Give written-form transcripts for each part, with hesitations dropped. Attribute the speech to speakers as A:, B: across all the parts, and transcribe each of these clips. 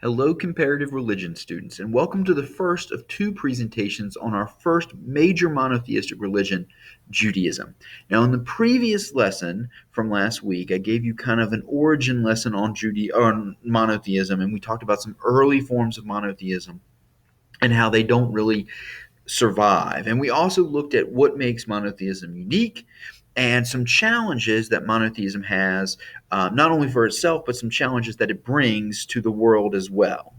A: Hello, comparative religion students, and welcome to the first of two presentations on our first major monotheistic religion, Judaism. Now, in the previous lesson from last week, I gave you kind of an origin lesson on monotheism, and we talked about some early forms of monotheism and how they don't really survive. And we also looked at what makes monotheism unique and some challenges that monotheism has, not only for itself, but some challenges that it brings to the world as well.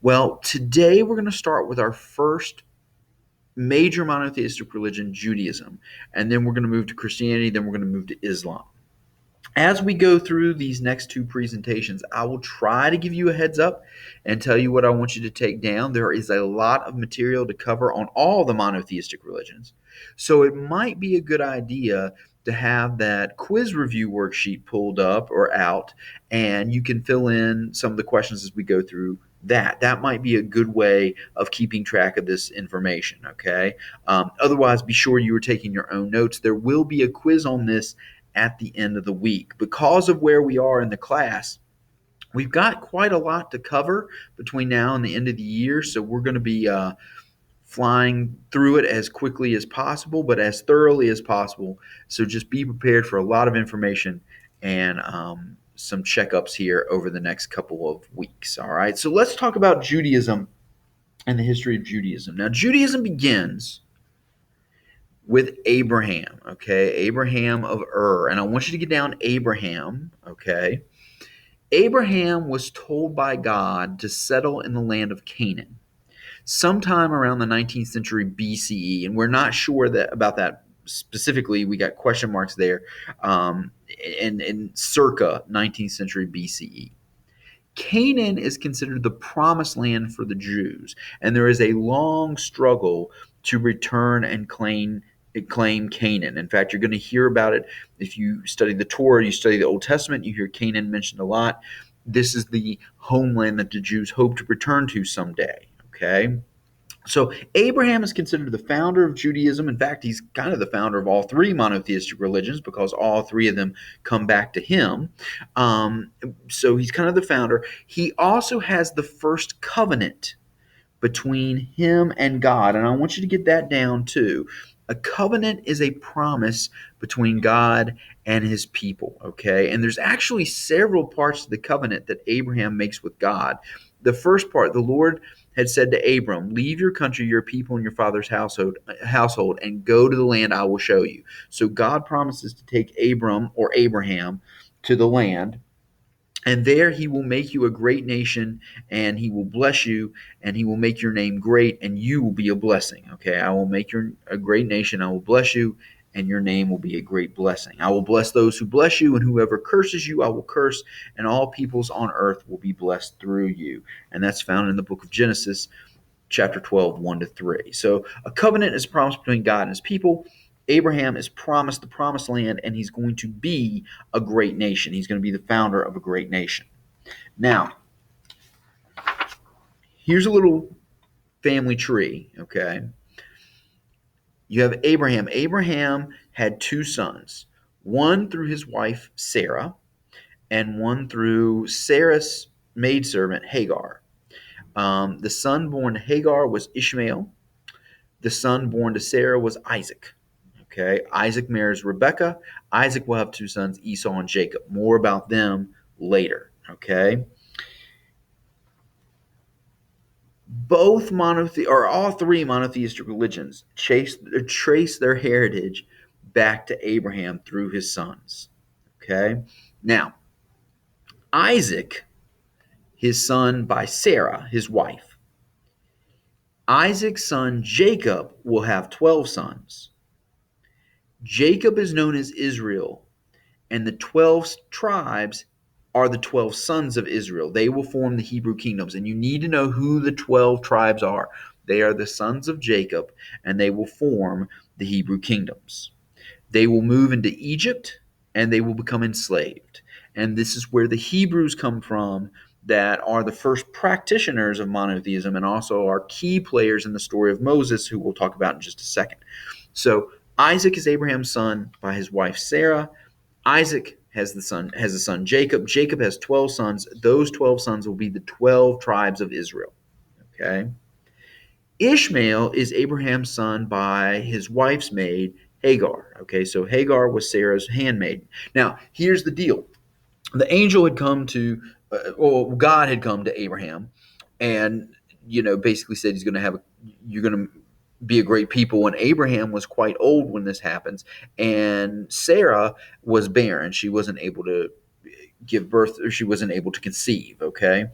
A: Well, today we're going to start with our first major monotheistic religion, Judaism, and then we're going to move to Christianity, then we're going to move to Islam. As we go through these next two presentations, I will try to give you a heads up and tell you what I want you to take down. There is a lot of material to cover on all the monotheistic religions. So it might be a good idea to have that quiz review worksheet pulled up or out, and you can fill in some of the questions as we go through that. That might be a good way of keeping track of this information, okay? Otherwise, be sure you are taking your own notes. There will be a quiz on this at the end of the week. Because of where we are in the class, we've got quite a lot to cover between now and the end of the year, so we're going to be flying through it as quickly as possible, but as thoroughly as possible. So just be prepared for a lot of information and some checkups here over the next couple of weeks. All right, so let's talk about Judaism and the history of Judaism. Now, Judaism begins with Abraham, okay? Abraham of Ur. And I want you to get down Abraham, okay? Abraham was told by God to settle in the land of Canaan sometime around the 19th century BCE. And we're not sure about that specifically. We got question marks there in circa 19th century BCE. Canaan is considered the promised land for the Jews, and there is a long struggle to return and claim Canaan. In fact, you're going to hear about it if you study the Torah, you study the Old Testament, you hear Canaan mentioned a lot. This is the homeland that the Jews hope to return to someday, okay? So Abraham is considered the founder of Judaism. In fact, he's kind of the founder of all three monotheistic religions because all three of them come back to him. So he's kind of the founder. He also has the first covenant between him and God. And I want you to get that down too. A covenant is a promise between God and his people, okay? And there's actually several parts of the covenant that Abraham makes with God. The first part, the Lord had said to Abram, leave your country, your people, and your father's household, and go to the land I will show you. So God promises to take Abram or Abraham to the land, and there he will make you a great nation, and he will bless you, and he will make your name great, and you will be a blessing. Okay, I will make you a great nation, I will bless you, and your name will be a great blessing. I will bless those who bless you, and whoever curses you, I will curse, and all peoples on earth will be blessed through you. And that's found in the book of Genesis, chapter 12, 1-3. So a covenant is promised between God and his people. Abraham is promised the promised land, and he's going to be a great nation. He's going to be the founder of a great nation. Now, here's a little family tree, okay? You have Abraham. Abraham had two sons, one through his wife Sarah, and one through Sarah's maidservant Hagar. The son born to Hagar was Ishmael. The son born to Sarah was Isaac. Okay, Isaac marries Rebekah. Isaac will have two sons, Esau and Jacob. More about them later. Okay. All three monotheistic religions trace their heritage back to Abraham through his sons. Okay. Now, Isaac, his son by Sarah, his wife. Isaac's son Jacob will have 12 sons. Jacob is known as Israel, and the 12 tribes are the 12 sons of Israel. They will form the Hebrew kingdoms, and you need to know who the 12 tribes are. They are the sons of Jacob, and they will form the Hebrew kingdoms. They will move into Egypt, and they will become enslaved. And this is where the Hebrews come from that are the first practitioners of monotheism and also are key players in the story of Moses, who we'll talk about in just a second. So Isaac is Abraham's son by his wife Sarah. Isaac has a son Jacob. Jacob has 12 sons. Those 12 sons will be the 12 tribes of Israel. Okay. Ishmael is Abraham's son by his wife's maid Hagar. Okay, so Hagar was Sarah's handmaid. Now, here's the deal: the angel had come to, God had come to Abraham, and basically said you're going to be a great people. And Abraham was quite old when this happens, and Sarah was barren; she wasn't able to give birth, or she wasn't able to conceive. Okay,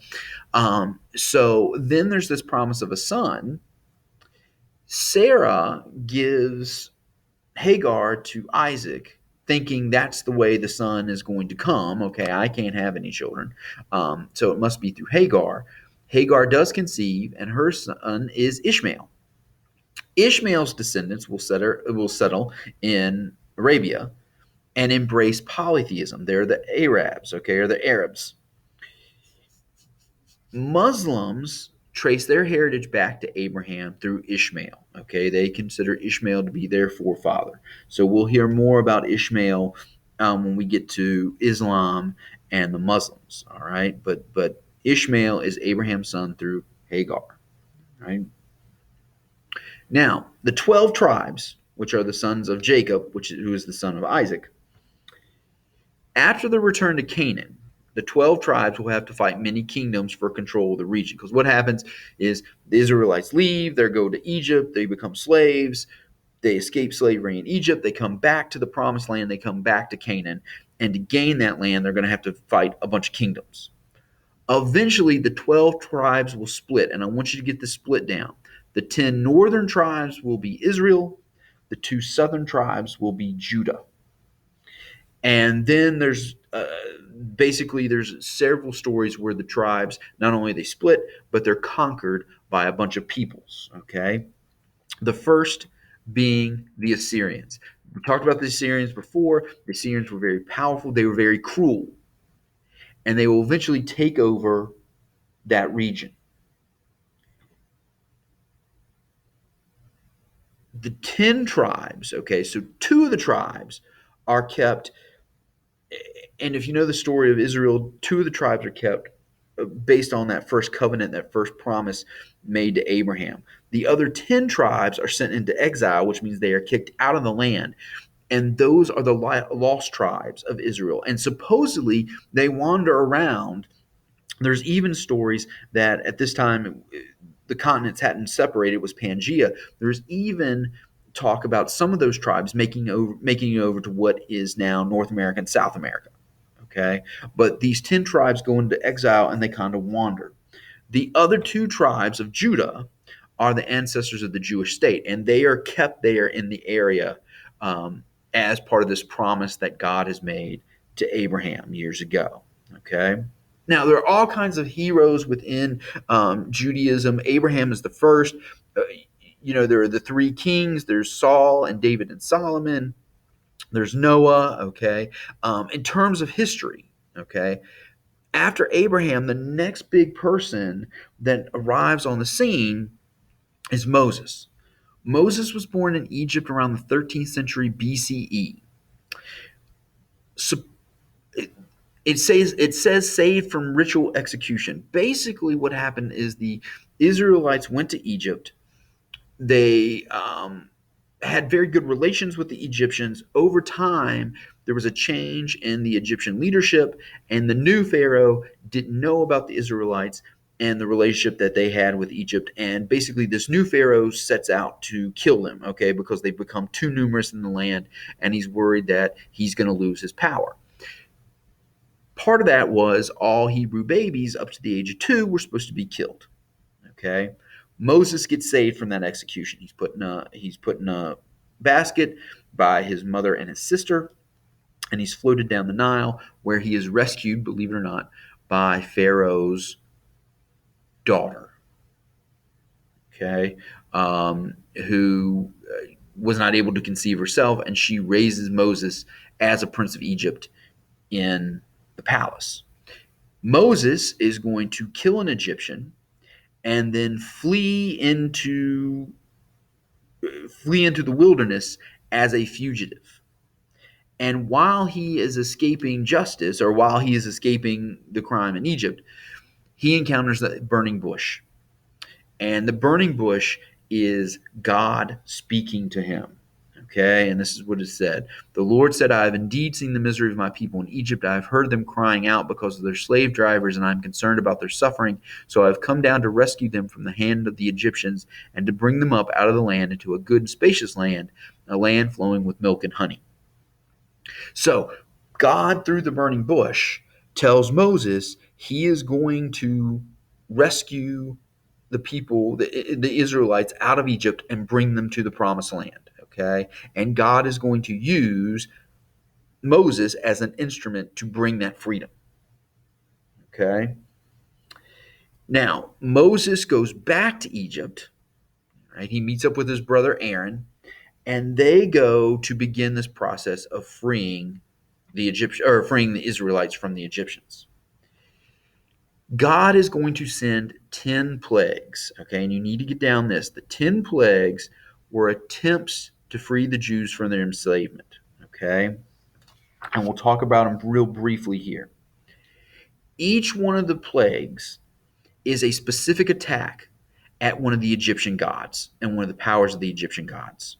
A: so then there's this promise of a son. Sarah gives Hagar to Isaac, thinking that's the way the son is going to come. Okay, I can't have any children, so it must be through Hagar. Hagar does conceive, and her son is Ishmael. Ishmael's descendants will settle in Arabia and embrace polytheism. They're the Arabs, okay, or the Arabs. Muslims trace their heritage back to Abraham through Ishmael. Okay, they consider Ishmael to be their forefather. So we'll hear more about Ishmael when we get to Islam and the Muslims. All right, but Ishmael is Abraham's son through Hagar. Right now, the 12 tribes, which are the sons of Jacob, who is the son of Isaac, after the return to Canaan, the 12 tribes will have to fight many kingdoms for control of the region. Because what happens is the Israelites leave, they go to Egypt, they become slaves, they escape slavery in Egypt, they come back to the promised land, they come back to Canaan. And to gain that land, they're going to have to fight a bunch of kingdoms. Eventually, the 12 tribes will split, and I want you to get this split down. The 10 northern tribes will be Israel, the 2 southern tribes will be Judah. And then there's several stories where the tribes, not only they split, but they're conquered by a bunch of peoples. Okay, the first being the Assyrians. We talked about the Assyrians before. The Assyrians were very powerful. They were very cruel, and they will eventually take over that region. The 10 tribes. Okay, so 2 of the tribes are kept. And if you know the story of Israel, 2 of the tribes are kept based on that first covenant, that first promise made to Abraham. The other 10 tribes are sent into exile, which means they are kicked out of the land. And those are the lost tribes of Israel. And supposedly they wander around. There's even stories that at this time the continents hadn't separated, it was Pangea. There's even talk about some of those tribes making it over to what is now North America and South America. Okay, but these 10 tribes go into exile and they kind of wander. The other 2 tribes of Judah are the ancestors of the Jewish state, and they are kept there in the area as part of this promise that God has made to Abraham years ago. Okay. Now, there are all kinds of heroes within Judaism. Abraham is the first. There are the 3 kings. There's Saul and David and Solomon. There's Noah, okay? In terms of history, okay, after Abraham, the next big person that arrives on the scene is Moses. Moses was born in Egypt around the 13th century BCE. So it says saved from ritual execution. Basically, what happened is the Israelites went to Egypt. They had very good relations with the Egyptians. Over time, there was a change in the Egyptian leadership, and the new Pharaoh didn't know about the Israelites and the relationship that they had with Egypt. And basically, this new Pharaoh sets out to kill them, okay, because they've become too numerous in the land, and he's worried that he's going to lose his power. Part of that was all Hebrew babies up to the age of 2 were supposed to be killed. Okay, Moses gets saved from that execution. He's put in a basket by his mother and his sister, and he's floated down the Nile, where he is rescued, believe it or not, by Pharaoh's daughter. Okay, who was not able to conceive herself, and she raises Moses as a prince of Egypt in the palace. Moses is going to kill an Egyptian and then flee into the wilderness as a fugitive. And while he is escaping justice, or while he is escaping the crime in Egypt, he encounters the burning bush. And the burning bush is God speaking to him. Okay, and this is what it said. The Lord said, I have indeed seen the misery of my people in Egypt. I have heard them crying out because of their slave drivers, and I am concerned about their suffering. So I have come down to rescue them from the hand of the Egyptians and to bring them up out of the land into a good and spacious land, a land flowing with milk and honey. So God, through the burning bush, tells Moses he is going to rescue the people, the Israelites, out of Egypt and bring them to the promised land. Okay. And God is going to use Moses as an instrument to bring that freedom. Okay. Now, Moses goes back to Egypt, right? He meets up with his brother Aaron, and they go to begin this process of freeing freeing the Israelites from the Egyptians. God is going to send 10 plagues, okay? And you need to get down this. The 10 plagues were attempts to free the Jews from their enslavement, okay? And we'll talk about them real briefly here. Each one of the plagues is a specific attack at one of the Egyptian gods and one of the powers of the Egyptian gods.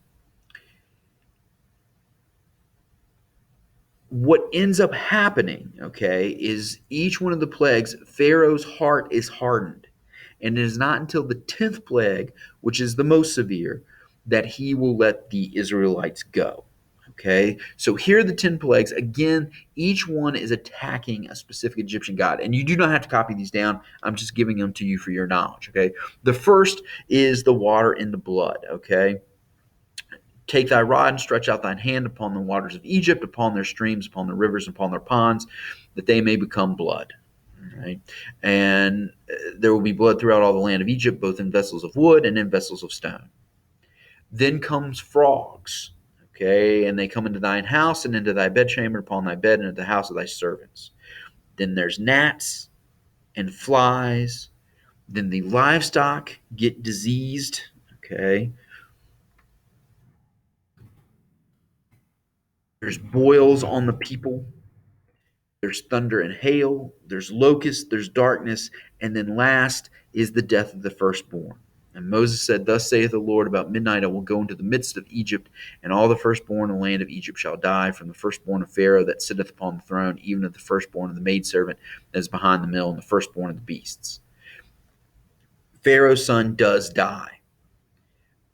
A: What ends up happening, okay, is each one of the plagues, Pharaoh's heart is hardened. And it is not until the 10th plague, which is the most severe, that he will let the Israelites go. Okay, so here are the 10 plagues. Again, each one is attacking a specific Egyptian god. And you do not have to copy these down. I'm just giving them to you for your knowledge. Okay, the first is the water in the blood. Okay, take thy rod and stretch out thine hand upon the waters of Egypt, upon their streams, upon their rivers, upon their ponds, that they may become blood. Right? And there will be blood throughout all the land of Egypt, both in vessels of wood and in vessels of stone. Then comes frogs, okay, and they come into thine house and into thy bedchamber, upon thy bed, and into the house of thy servants. Then there's gnats and flies. Then the livestock get diseased, okay. There's boils on the people. There's thunder and hail, there's locusts, there's darkness, and then last is the death of the firstborn. And Moses said, Thus saith the Lord, about midnight I will go into the midst of Egypt, and all the firstborn in the land of Egypt shall die, from the firstborn of Pharaoh that sitteth upon the throne, even of the firstborn of the maidservant that is behind the mill, and the firstborn of the beasts. Pharaoh's son does die.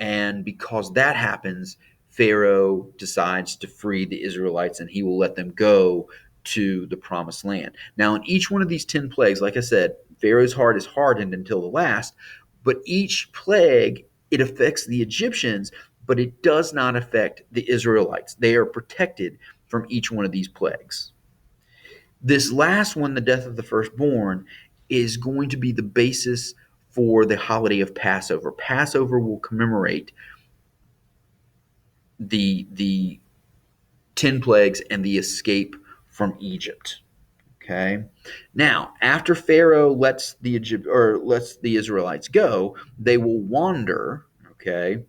A: And because that happens, Pharaoh decides to free the Israelites, and he will let them go to the promised land. Now, in each one of these 10 plagues, like I said, Pharaoh's heart is hardened until the last, but each plague, it affects the Egyptians, but it does not affect the Israelites. They are protected from each one of these plagues. This last one, the death of the firstborn, is going to be the basis for the holiday of Passover. Passover will commemorate the 10 plagues and the escape from Egypt. Okay. Now, after Pharaoh lets the Israelites go, they will wander, okay,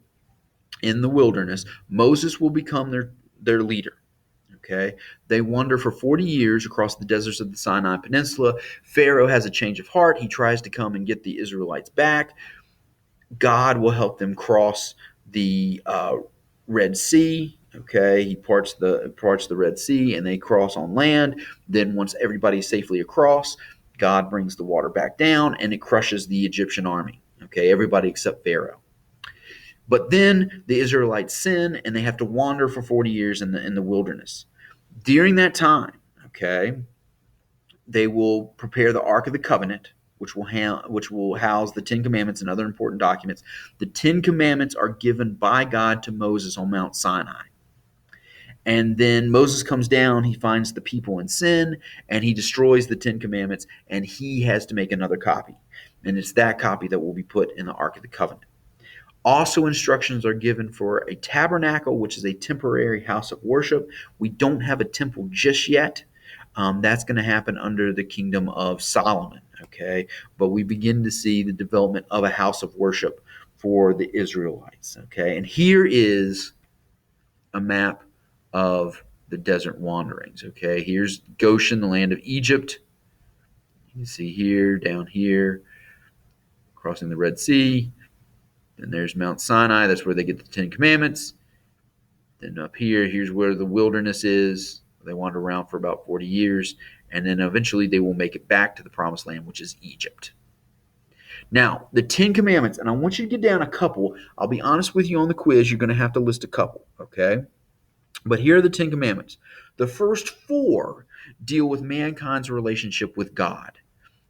A: in the wilderness. Moses will become their leader. Okay. They wander for 40 years across the deserts of the Sinai Peninsula. Pharaoh has a change of heart. He tries to come and get the Israelites back. God will help them cross the Red Sea. Okay, he parts the Red Sea, and they cross on land. Then, once everybody's safely across, God brings the water back down, and it crushes the Egyptian army. Okay, everybody except Pharaoh. But then the Israelites sin, and they have to wander for 40 years in the wilderness. During that time, okay, they will prepare the Ark of the Covenant, which will house the Ten Commandments and other important documents. The Ten Commandments are given by God to Moses on Mount Sinai. And then Moses comes down, he finds the people in sin, and he destroys the Ten Commandments, and he has to make another copy. And it's that copy that will be put in the Ark of the Covenant. Also, instructions are given for a tabernacle, which is a temporary house of worship. We don't have a temple just yet. That's going to happen under the kingdom of Solomon, okay? But we begin to see the development of a house of worship for the Israelites, okay? And here is a map of the desert wanderings. Okay, here's Goshen, the land of Egypt. You can see here, down here, crossing the Red Sea. Then there's Mount Sinai. That's where they get the Ten Commandments. Then up here, here's where the wilderness is. They wander around for about 40 years. And then eventually they will make it back to the promised land, which is Egypt. Now, the Ten Commandments, and I want you to get down a couple. I'll be honest with you on the quiz. You're going to have to list a couple, okay? But here are the Ten Commandments. The first four deal with mankind's relationship with God.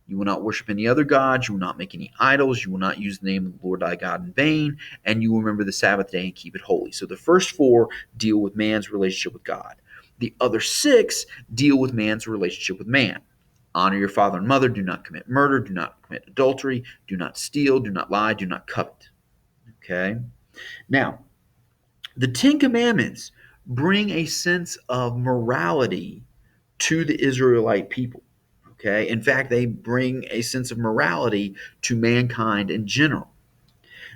A: You will not worship any other gods. You will not make any idols. You will not use the name of the Lord thy God in vain. And you will remember the Sabbath day and keep it holy. So the first four deal with man's relationship with God. The other six deal with man's relationship with man. Honor your father and mother. Do not commit murder. Do not commit adultery. Do not steal. Do not lie. Do not covet. Okay? Now, the Ten Commandments bring a sense of morality to the Israelite people. Okay? In fact, they bring a sense of morality to mankind in general.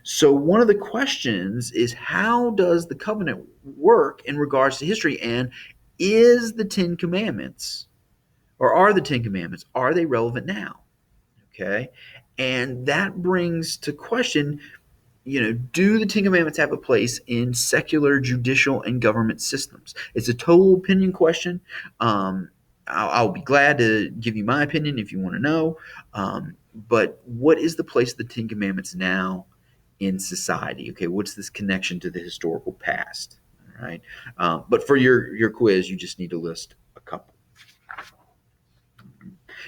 A: So, one of the questions is, how does the covenant work in regards to history? And is the Ten Commandments, or are the Ten Commandments, are they relevant now? Okay? And that brings to question, do the Ten Commandments have a place in secular judicial and government systems? It's a total opinion question. I'll be glad to give you my opinion if you want to know. But what is the place of the Ten Commandments now in society? Okay, what's this connection to the historical past? All right. But for your quiz, you just need to list a couple.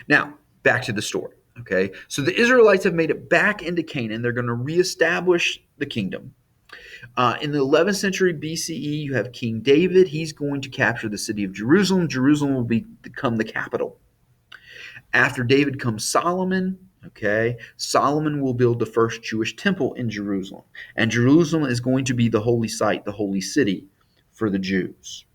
A: Now, back to the story. Okay, so the Israelites have made it back into Canaan. They're going to reestablish the kingdom. In the 11th century BCE, you have King David. He's going to capture the city of Jerusalem. Jerusalem will become the capital. After David comes Solomon. Okay, Solomon will build the first Jewish temple in Jerusalem. And Jerusalem is going to be the holy site, the holy city for the Jews.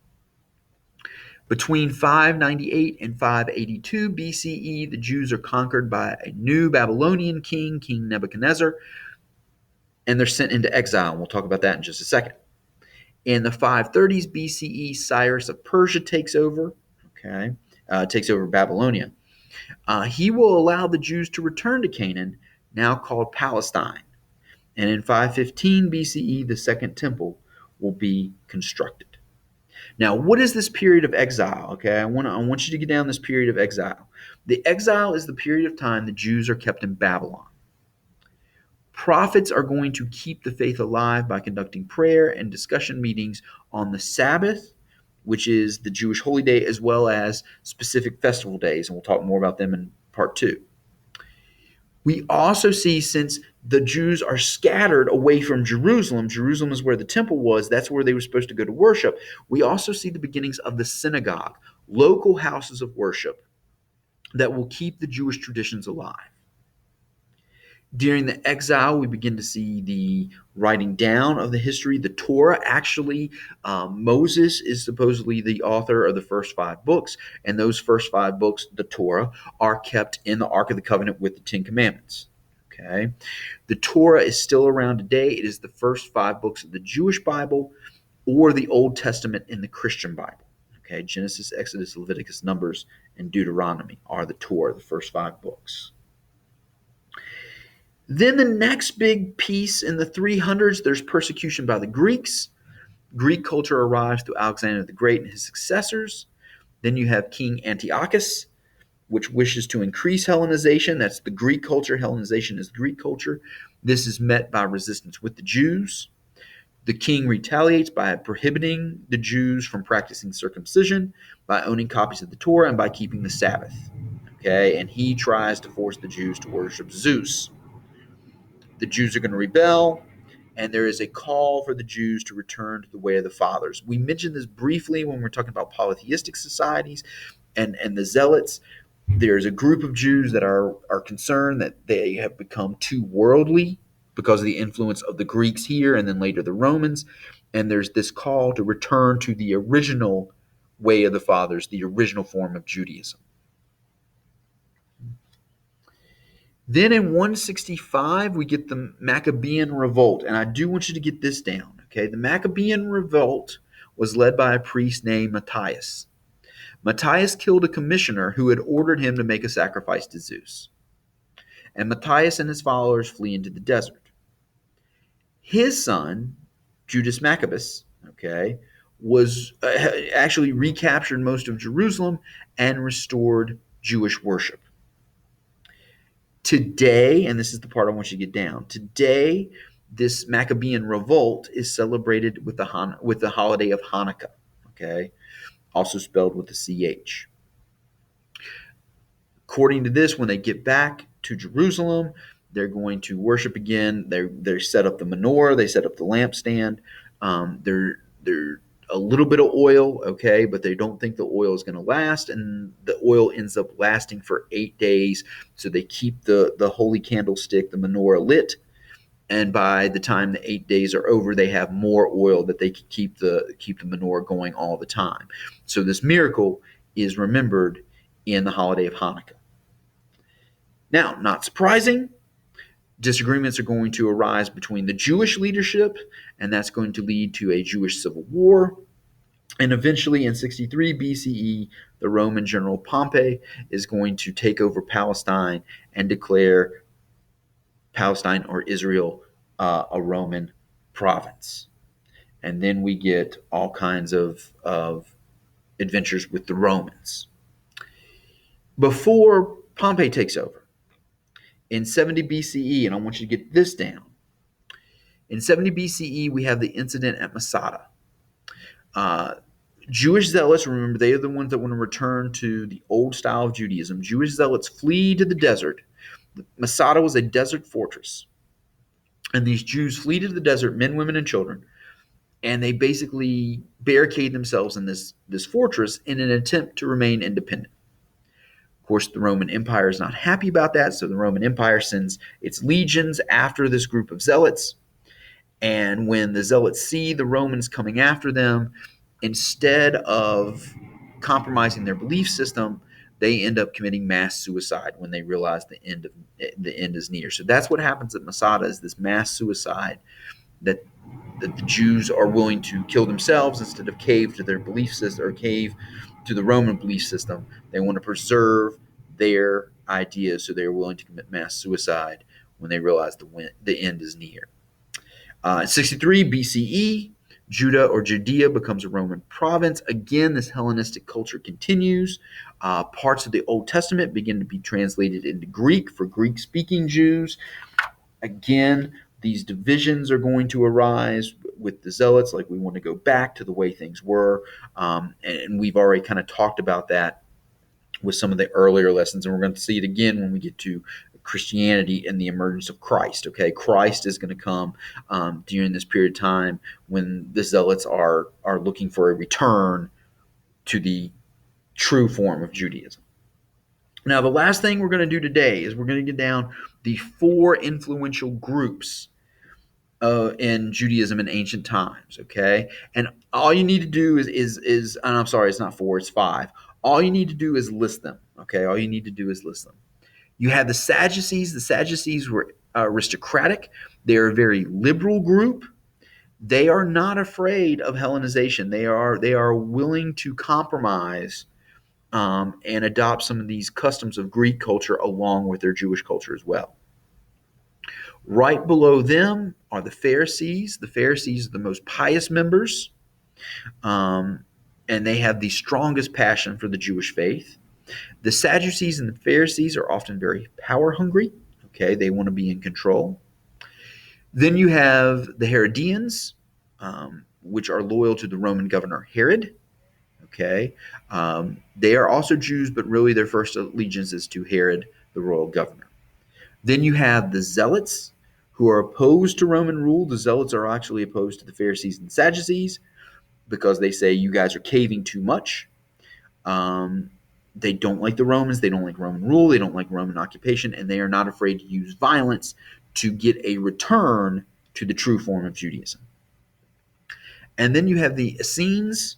A: Between 598 and 582 BCE, the Jews are conquered by a new Babylonian king, King Nebuchadnezzar, and they're sent into exile. We'll talk about that in just a second. In the 530s BCE, Cyrus of Persia takes over, takes over Babylonia. He will allow the Jews to return to Canaan, now called Palestine. And in 515 BCE, the Second Temple will be constructed. Now, what is this period of exile? Okay, I want you to get down this period of exile. The exile is the period of time the Jews are kept in Babylon. Prophets are going to keep the faith alive by conducting prayer and discussion meetings on the Sabbath, which is the Jewish holy day, as well as specific festival days, and we'll talk more about them in part 2. We also see, since the Jews are scattered away from Jerusalem, Jerusalem is where the temple was, that's where they were supposed to go to worship, we also see the beginnings of the synagogue, local houses of worship that will keep the Jewish traditions alive. During the exile, we begin to see the writing down of the history. The Torah, actually, Moses is supposedly the author of the first 5 books, and those first 5 books, the Torah, are kept in the Ark of the Covenant with the Ten Commandments. Okay, the Torah is still around today. It is the first 5 books of the Jewish Bible, or the Old Testament in the Christian Bible. Okay, Genesis, Exodus, Leviticus, Numbers, and Deuteronomy are the Torah, the first 5 books. Then the next big piece in the 300s, there's persecution by the Greeks. Greek culture arrives through Alexander the Great and his successors. Then you have King Antiochus, which wishes to increase Hellenization. That's the Greek culture. Hellenization is Greek culture. This is met by resistance with the Jews. The king retaliates by prohibiting the Jews from practicing circumcision, by owning copies of the Torah, and by keeping the Sabbath. Okay, and he tries to force the Jews to worship Zeus. The Jews are going to rebel, and there is a call for the Jews to return to the way of the fathers. We mentioned this briefly when we're talking about polytheistic societies and the Zealots. There's a group of Jews that are concerned that they have become too worldly because of the influence of the Greeks here and then later the Romans. And there's this call to return to the original way of the fathers, the original form of Judaism. Then in 165, we get the Maccabean Revolt. And I do want you to get this down, okay? The Maccabean Revolt was led by a priest named Matthias. Matthias killed a commissioner who had ordered him to make a sacrifice to Zeus. And Matthias and his followers flee into the desert. His son, Judas Maccabeus, okay, was actually recaptured most of Jerusalem and restored Jewish worship. Today, and this is the part I want you to get down, today this Maccabean revolt is celebrated with the holiday of Hanukkah, okay, also spelled with a CH. According to this, when they get back to Jerusalem, they're going to worship again. They set up the menorah, they set up the lampstand. They're a little bit of oil, okay, but they don't think the oil is going to last, and the oil ends up lasting for 8 days. So they keep the holy candlestick, the menorah, lit, and by the time the 8 days are over, they have more oil that they can keep the menorah going all the time. So this miracle is remembered in the holiday of Hanukkah. Now, not surprising, disagreements are going to arise between the Jewish leadership, and that's going to lead to a Jewish civil war. And eventually, in 63 BCE, the Roman general Pompey is going to take over Palestine and declare Palestine, or Israel, a Roman province. And then we get all kinds of adventures with the Romans. Before Pompey takes over, in 70 BCE, and I want you to get this down. In 70 BCE, we have the incident at Masada. Jewish zealots, remember, they are the ones that want to return to the old style of Judaism. Jewish zealots flee to the desert. Masada was a desert fortress. And these Jews flee to the desert, men, women, and children, and they basically barricade themselves in this fortress in an attempt to remain independent. Of course, the Roman Empire is not happy about that, so the Roman Empire sends its legions after this group of zealots. And when the zealots see the Romans coming after them, instead of compromising their belief system, they end up committing mass suicide when they realize the end is near. So that's what happens at Masada, is this mass suicide, that the Jews are willing to kill themselves instead of cave to their belief system or cave to the Roman belief system. They want to preserve their ideas, so they're willing to commit mass suicide when they realize the end is near. In 63 BCE, Judah or Judea becomes a Roman province. Again, this Hellenistic culture continues. Parts of the Old Testament begin to be translated into Greek for Greek-speaking Jews. Again, these divisions are going to arise with the zealots, like we want to go back to the way things were. And we've already kind of talked about that with some of the earlier lessons, and we're going to see it again when we get to Christianity and the emergence of Christ. Okay, Christ is going to come during this period of time when the zealots are looking for a return to the true form of Judaism. Now, the last thing we're going to do today is we're going to get down the 4 influential groups in Judaism in ancient times. Okay, and all you need to do is and I'm sorry, it's not 4, it's 5. All you need to do is list them. Okay, all you need to do is list them. You have the Sadducees. The Sadducees were aristocratic. They're a very liberal group. They are not afraid of Hellenization. They are willing to compromise and adopt some of these customs of Greek culture along with their Jewish culture as well. Right below them are the Pharisees. The Pharisees are the most pious members, and they have the strongest passion for the Jewish faith. The Sadducees and the Pharisees are often very power hungry. Okay, they want to be in control. Then you have the Herodians, which are loyal to the Roman governor Herod. Okay, they are also Jews, but really their first allegiance is to Herod, the royal governor. Then you have the Zealots, who are opposed to Roman rule. The Zealots are actually opposed to the Pharisees and Sadducees because they say you guys are caving too much. They don't like the Romans. They don't like Roman rule. They don't like Roman occupation, and they are not afraid to use violence to get a return to the true form of Judaism. And then you have the Essenes.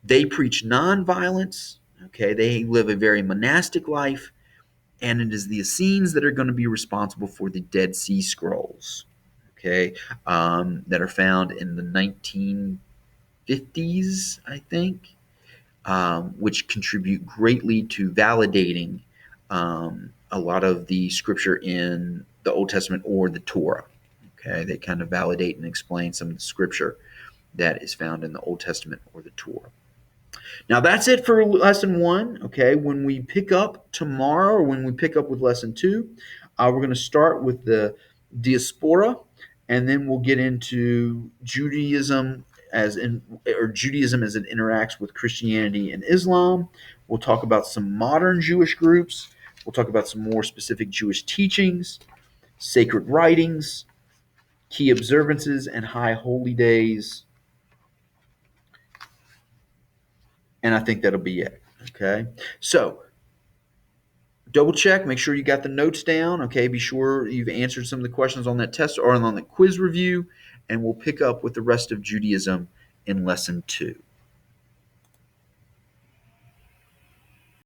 A: They preach nonviolence. Okay, they live a very monastic life, and it is the Essenes that are going to be responsible for the Dead Sea Scrolls. Okay, that are found in the 50s, I think, which contribute greatly to validating a lot of the scripture in the Old Testament or the Torah. Okay, they kind of validate and explain some of the scripture that is found in the Old Testament or the Torah. Now that's it for lesson 1. Okay, when we pick up tomorrow, or when we pick up with lesson 2, we're going to start with the diaspora, and then we'll get into Judaism Judaism as it interacts with Christianity and Islam. We'll talk about some modern Jewish groups. We'll talk about some more specific Jewish teachings, sacred writings, key observances, and high holy days. And I think that'll be it. Okay. So double check, make sure you got the notes down. Okay. Be sure you've answered some of the questions on that test or on the quiz review. And we'll pick up with the rest of Judaism in lesson 2.